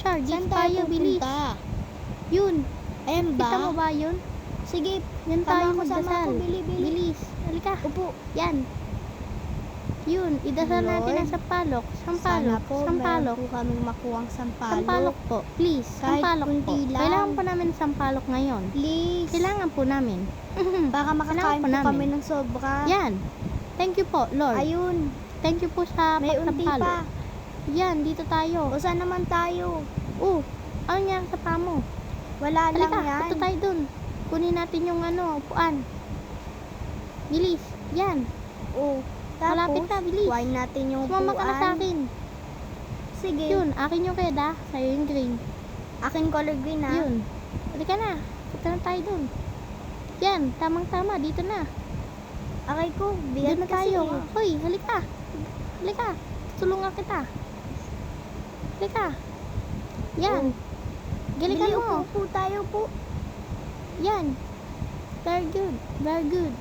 Char, dito Saan tayo, tayo bilis. pupunta? Yun, Ayan ba? kita mo ba yun? Sige, Yan tayo sama magdasal. ko, bili. Bilis, halika. Upo. Yan. Yun, idasal natin Lord, ang sampalok. Sana Sampalok, po, sampalok. meron po kaming makuhang sampalok. Sampalok po, please. Kahit Sampalok po. kunti lang. Kailangan po namin ng sampalok ngayon. Please. Kailangan po namin. Baka makakain Kailangan po namin. kami ng sobra. Yan. Thank you po, Lord. Ayun, Thank you po sa may unti pagsampalok. pa. Yan, dito tayo. O saan naman tayo? Ano niya sa pamo? Wala lang Halika, yan. punta tayo dun. Kunin natin yung upuan. Bilis. Yan. Malapit Tapos, na, bilis. kuhain natin yung Sumama ka na sa upuan. akin. Sige. Yun, akin yung red ah. Sa'yo yung green. Akin color green ha. Yun. Halika na. Punta na tayo dun. Yan, tamang-tama. Dito na. Aray ko, bigat Doon na kasi. tayo. Hoy, halika. Halika. Tulungan kita. Halika. Yan. Galikan Bili, mo. upo tayo po. Yan. Very good. Very good.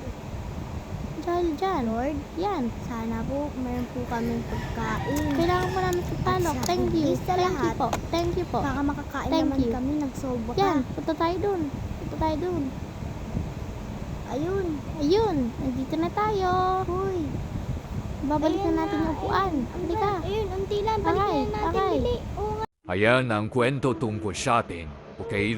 Dahil dyan. Lord, Yan. sana po meron po kaming pagkain. Kailangan mo namin sa palok. At sa Thank you. higit sa Thank you lahat, po. Thank you po. Baka makakain Thank naman you. kami ng sobra. Yan. Punta tayo dun. Punta tayo dun. Ayun. Ayun. Nandito na tayo. Hoy. Babalik Ayan na natin yung upuan. Halika. Ayun, unti lang. Balik Aray, na natin. aray. Bili. Oo nga. Ayan ang kwento tungkol sa atin. Okay,